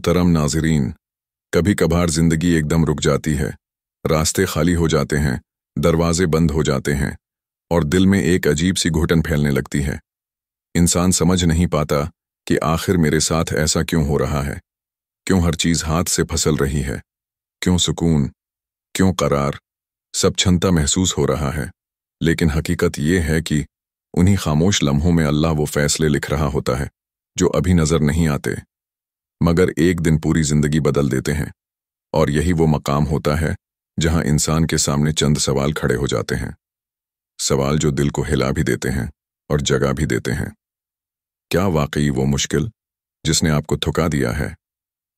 मोहतरम नाज़रीन, कभी कभार ज़िंदगी एकदम रुक जाती है, रास्ते खाली हो जाते हैं, दरवाजे बंद हो जाते हैं और दिल में एक अजीब सी घुटन फैलने लगती है। इंसान समझ नहीं पाता कि आखिर मेरे साथ ऐसा क्यों हो रहा है, क्यों हर चीज़ हाथ से फिसल रही है, क्यों सुकून, क्यों करार, सब छनता महसूस हो रहा है। लेकिन हकीकत ये है कि उन्हीं खामोश लम्हों में अल्लाह वो फैसले लिख रहा होता है जो अभी नज़र नहीं आते, मगर एक दिन पूरी ज़िंदगी बदल देते हैं। और यही वो मकाम होता है जहां इंसान के सामने चंद सवाल खड़े हो जाते हैं, सवाल जो दिल को हिला भी देते हैं और जगा भी देते हैं। क्या वाकई वो मुश्किल जिसने आपको थका दिया है,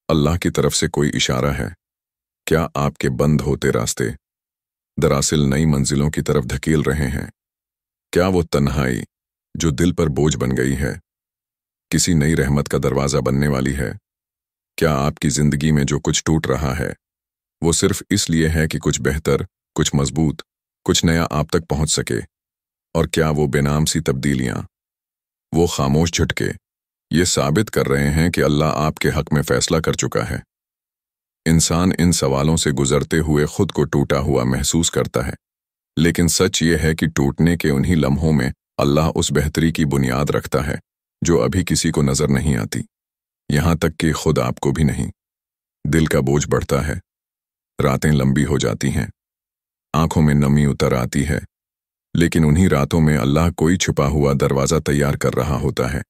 अल्लाह की तरफ से कोई इशारा है? क्या आपके बंद होते रास्ते दरअसल नई मंजिलों की तरफ धकेल रहे हैं? क्या वो तन्हाई जो दिल पर बोझ बन गई है, किसी नई रहमत का दरवाज़ा बनने वाली है? क्या आपकी ज़िंदगी में जो कुछ टूट रहा है वो सिर्फ इसलिए है कि कुछ बेहतर, कुछ मजबूत, कुछ नया आप तक पहुंच सके? और क्या वो बेनाम सी तब्दीलियां, वो खामोश झटके ये साबित कर रहे हैं कि अल्लाह आपके हक में फैसला कर चुका है? इंसान इन सवालों से गुजरते हुए खुद को टूटा हुआ महसूस करता है, लेकिन सच ये है कि टूटने के उन्हीं लम्हों में अल्लाह उस बेहतरी की बुनियाद रखता है जो अभी किसी को नजर नहीं आती, यहां तक कि खुद आपको भी नहीं। दिल का बोझ बढ़ता है, रातें लंबी हो जाती हैं, आंखों में नमी उतर आती है, लेकिन उन्हीं रातों में अल्लाह कोई छुपा हुआ दरवाज़ा तैयार कर रहा होता है।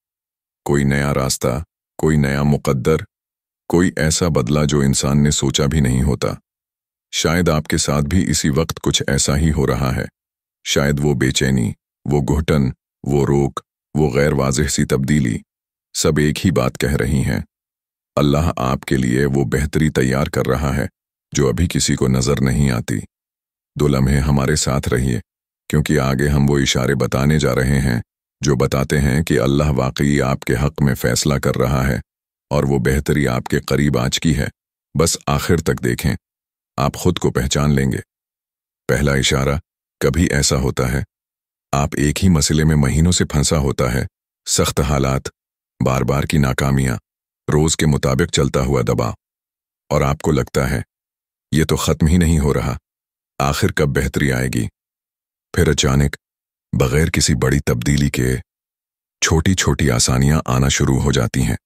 कोई नया रास्ता, कोई नया मुकद्दर, कोई ऐसा बदला जो इंसान ने सोचा भी नहीं होता। शायद आपके साथ भी इसी वक्त कुछ ऐसा ही हो रहा है। शायद वो बेचैनी, वो घुटन, वो रोक, वो गैर वाज़ेह सी तब्दीली, सब एक ही बात कह रही हैं। अल्लाह आपके लिए वो बेहतरी तैयार कर रहा है जो अभी किसी को नज़र नहीं आती। 2 लम्हे हमारे साथ रहिए, क्योंकि आगे हम वो इशारे बताने जा रहे हैं जो बताते हैं कि अल्लाह वाकई आपके हक में फैसला कर रहा है और वो बेहतरी आपके करीब आ चुकी है। बस आखिर तक देखें, आप खुद को पहचान लेंगे। पहला इशारा, कभी ऐसा होता है आप एक ही मसले में महीनों से फंसा होता है, सख्त हालात, बार बार की नाकामियां, रोज के मुताबिक चलता हुआ दबाव, और आपको लगता है ये तो खत्म ही नहीं हो रहा, आखिर कब बेहतरी आएगी? फिर अचानक बगैर किसी बड़ी तब्दीली के छोटी छोटी आसानियां आना शुरू हो जाती हैं।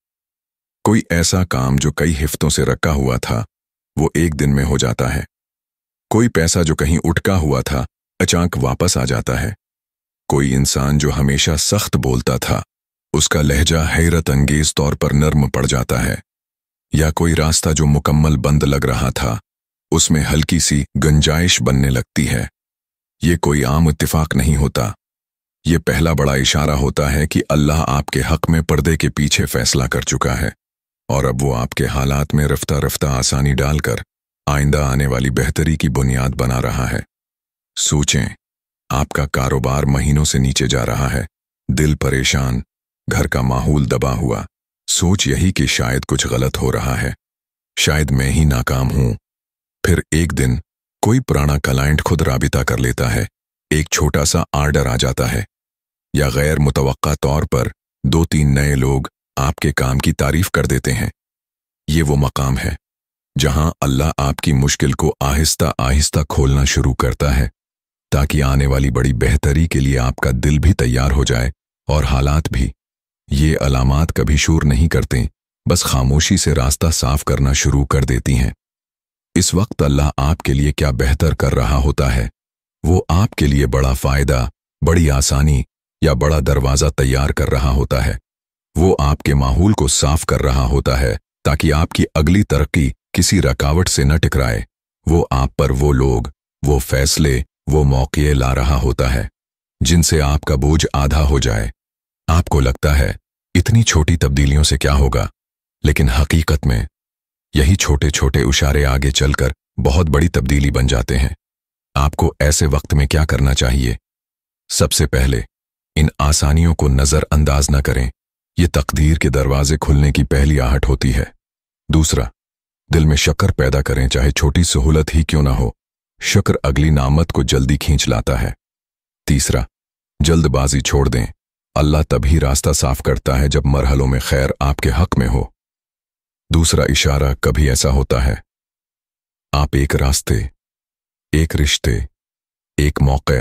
कोई ऐसा काम जो कई हिफ्तों से रखा हुआ था वो एक दिन में हो जाता है। कोई पैसा जो कहीं उठका हुआ था अचानक वापस आ जाता है। कोई इंसान जो हमेशा सख्त बोलता था उसका लहजा हैरत अंगेज तौर पर नर्म पड़ जाता है। या कोई रास्ता जो मुकम्मल बंद लग रहा था उसमें हल्की सी गुंजाइश बनने लगती है। ये कोई आम इत्तिफाक नहीं होता, ये पहला बड़ा इशारा होता है कि अल्लाह आपके हक में पर्दे के पीछे फैसला कर चुका है और अब वो आपके हालात में रफ्ता रफ्ता आसानी डालकर आइंदा आने वाली बेहतरी की बुनियाद बना रहा है। सोचें, आपका कारोबार महीनों से नीचे जा रहा है, दिल परेशान, घर का माहौल दबा हुआ, सोच यही कि शायद कुछ गलत हो रहा है, शायद मैं ही नाकाम हूं। फिर एक दिन कोई पुराना क्लाइंट खुद राबिता कर लेता है, एक छोटा सा आर्डर आ जाता है, या गैर मुतवक्का तौर पर 2-3 नए लोग आपके काम की तारीफ कर देते हैं। ये वो मकाम है जहां अल्लाह आपकी मुश्किल को आहिस्ता आहिस्ता खोलना शुरू करता है ताकि आने वाली बड़ी बेहतरी के लिए आपका दिल भी तैयार हो जाए और हालात भी। ये अलामात कभी शोर नहीं करते, बस खामोशी से रास्ता साफ करना शुरू कर देती हैं। इस वक्त अल्लाह आपके लिए क्या बेहतर कर रहा होता है? वो आपके लिए बड़ा फायदा, बड़ी आसानी या बड़ा दरवाज़ा तैयार कर रहा होता है। वो आपके माहौल को साफ कर रहा होता है ताकि आपकी अगली तरक्की किसी रुकावट से न टकराए। वो आप पर वो लोग, वो फैसले, वो मौके ला रहा होता है जिनसे आपका बोझ आधा हो जाए। आपको लगता है इतनी छोटी तब्दीलियों से क्या होगा, लेकिन हकीकत में यही छोटे छोटे इशारे आगे चलकर बहुत बड़ी तब्दीली बन जाते हैं। आपको ऐसे वक्त में क्या करना चाहिए? सबसे पहले इन आसानियों को नजरअंदाज न करें, ये तकदीर के दरवाजे खुलने की पहली आहट होती है। दूसरा, दिल में शक्र पैदा करें, चाहे छोटी सहूलत ही क्यों ना हो। शुक्र अगली नामत को जल्दी खींच लाता है। तीसरा, जल्दबाजी छोड़ दें, अल्लाह तभी रास्ता साफ करता है जब मरहलों में खैर आपके हक में हो। दूसरा इशारा कभी ऐसा होता है, आप एक रास्ते, एक रिश्ते, एक मौके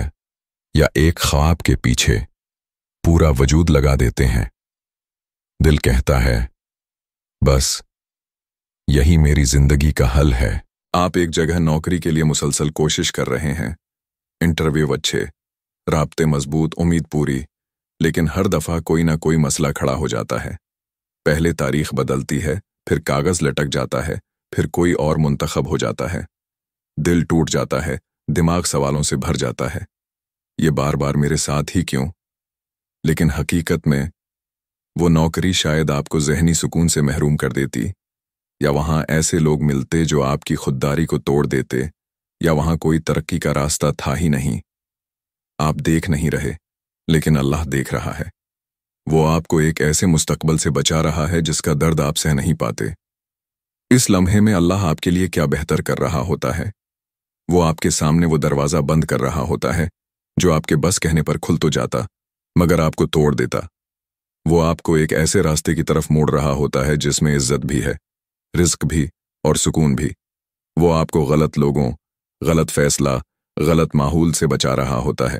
या एक ख्वाब के पीछे पूरा वजूद लगा देते हैं। दिल कहता है, बस यही मेरी जिंदगी का हल है। आप एक जगह नौकरी के लिए मुसलसल कोशिश कर रहे हैं, इंटरव्यू अच्छे, राब्ते मजबूत, उम्मीद पूरी, लेकिन हर दफा कोई ना कोई मसला खड़ा हो जाता है। पहले तारीख बदलती है, फिर कागज लटक जाता है, फिर कोई और मुंतखब हो जाता है। दिल टूट जाता है, दिमाग सवालों से भर जाता है, ये बार बार मेरे साथ ही क्यों? लेकिन हकीकत में वो नौकरी शायद आपको ज़हनी सुकून से महरूम कर देती, या वहाँ ऐसे लोग मिलते जो आपकी खुददारी को तोड़ देते, या वहाँ कोई तरक्की का रास्ता था ही नहीं। आप देख नहीं रहे, लेकिन अल्लाह देख रहा है। वो आपको एक ऐसे मुस्तकबल से बचा रहा है जिसका दर्द आप सह नहीं पाते। इस लम्हे में अल्लाह आपके लिए क्या बेहतर कर रहा होता है। वो आपके सामने वो दरवाज़ा बंद कर रहा होता है जो आपके बस कहने पर खुल तो जाता, मगर आपको तोड़ देता। वो आपको एक ऐसे रास्ते की तरफ मोड़ रहा होता है जिसमें इज्जत भी है, रिज्क भी और सुकून भी। वो आपको गलत लोगों, गलत फैसला, गलत माहौल से बचा रहा होता है।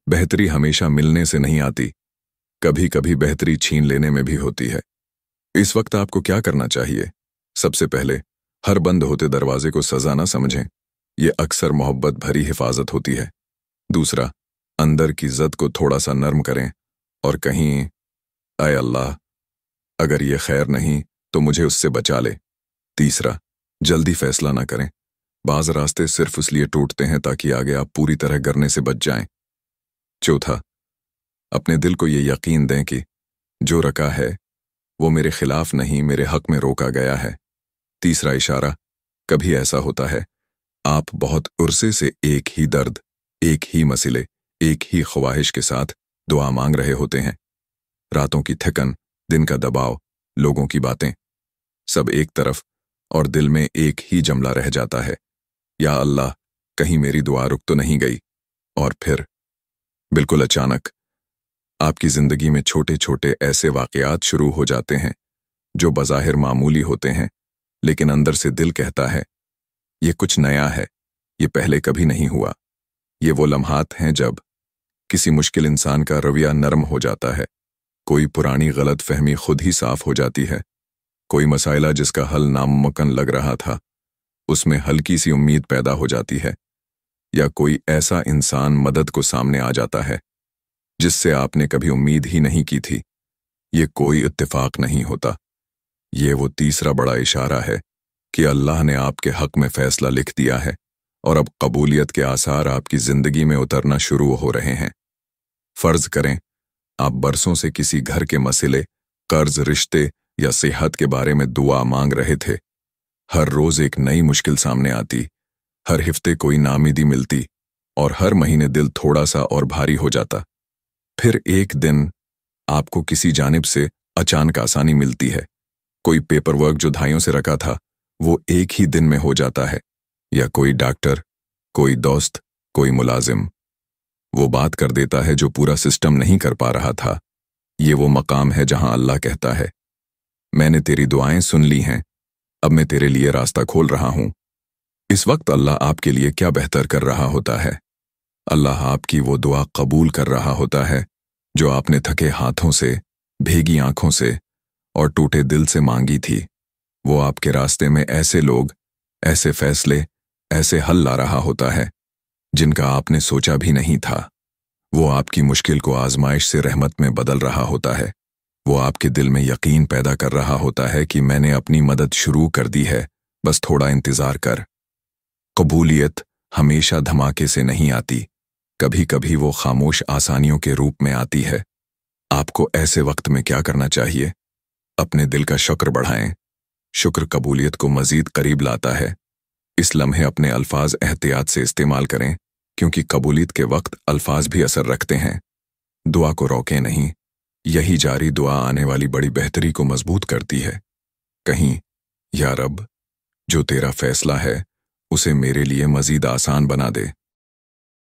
बेहतरी हमेशा मिलने से नहीं आती, कभी कभी बेहतरी छीन लेने में भी होती है। इस वक्त आपको क्या करना चाहिए? सबसे पहले, हर बंद होते दरवाजे को सजा ना समझें, ये अक्सर मोहब्बत भरी हिफाजत होती है। दूसरा, अंदर की ज़द को थोड़ा सा नर्म करें और कहीं, आए अल्लाह, अगर ये खैर नहीं तो मुझे उससे बचा ले। तीसरा, जल्दी फैसला ना करें, बाज रास्ते सिर्फ इसलिए टूटते हैं ताकि आगे आप पूरी तरह गिरने से बच जाएं। चौथा, अपने दिल को ये यकीन दें कि जो रखा है वो मेरे खिलाफ नहीं, मेरे हक में रोका गया है। तीसरा इशारा, कभी ऐसा होता है, आप बहुत उर्से से एक ही दर्द, एक ही मसले, एक ही ख्वाहिश के साथ दुआ मांग रहे होते हैं। रातों की थकन, दिन का दबाव, लोगों की बातें, सब एक तरफ, और दिल में एक ही जमला रह जाता है, या अल्लाह, कहीं मेरी दुआ रुक तो नहीं गई। और फिर बिल्कुल अचानक आपकी जिंदगी में छोटे छोटे ऐसे वाकयात शुरू हो जाते हैं जो बज़ाहिर मामूली होते हैं, लेकिन अंदर से दिल कहता है, ये कुछ नया है, ये पहले कभी नहीं हुआ। ये वो लम्हात हैं जब किसी मुश्किल इंसान का रवैया नरम हो जाता है, कोई पुरानी गलत फहमी खुद ही साफ हो जाती है, कोई मसाइला जिसका हल नामुमकिन लग रहा था उसमें हल्की सी उम्मीद पैदा हो जाती है, या कोई ऐसा इंसान मदद को सामने आ जाता है जिससे आपने कभी उम्मीद ही नहीं की थी। ये कोई इत्तेफाक नहीं होता, ये वो तीसरा बड़ा इशारा है कि अल्लाह ने आपके हक में फैसला लिख दिया है और अब कबूलियत के आसार आपकी जिंदगी में उतरना शुरू हो रहे हैं। फर्ज करें आप बरसों से किसी घर के मसले, कर्ज, रिश्ते या सेहत के बारे में दुआ मांग रहे थे। हर रोज एक नई मुश्किल सामने आती, हर हफ्ते कोई नाउमीदी मिलती और हर महीने दिल थोड़ा सा और भारी हो जाता। फिर एक दिन आपको किसी जानिब से अचानक आसानी मिलती है, कोई पेपर वर्क जो धाइयों से रखा था वो एक ही दिन में हो जाता है, या कोई डॉक्टर, कोई दोस्त, कोई मुलाजिम वो बात कर देता है जो पूरा सिस्टम नहीं कर पा रहा था। ये वो मकाम है जहां अल्लाह कहता है, मैंने तेरी दुआएं सुन ली हैं, अब मैं तेरे लिए रास्ता खोल रहा हूं। इस वक्त अल्लाह आपके लिए क्या बेहतर कर रहा होता है? अल्लाह आपकी वो दुआ कबूल कर रहा होता है जो आपने थके हाथों से, भीगी आंखों से और टूटे दिल से मांगी थी। वो आपके रास्ते में ऐसे लोग, ऐसे फैसले, ऐसे हल ला रहा होता है जिनका आपने सोचा भी नहीं था। वो आपकी मुश्किल को आजमाइश से रहमत में बदल रहा होता है। वो आपके दिल में यकीन पैदा कर रहा होता है कि मैंने अपनी मदद शुरू कर दी है, बस थोड़ा इंतजार कर। कबूलियत हमेशा धमाके से नहीं आती, कभी कभी वो खामोश आसानियों के रूप में आती है। आपको ऐसे वक्त में क्या करना चाहिए? अपने दिल का शुक्र बढ़ाएं। शुक्र कबूलियत को मजीद करीब लाता है। इस लम्हे अपने अल्फाज एहतियात से इस्तेमाल करें, क्योंकि कबूलियत के वक्त अल्फाज भी असर रखते हैं। दुआ को रोकें नहीं, यही जारी दुआ आने वाली बड़ी बेहतरी को मजबूत करती है। कहीं, या रब, जो तेरा फैसला है उसे मेरे लिए मजीद आसान बना दे।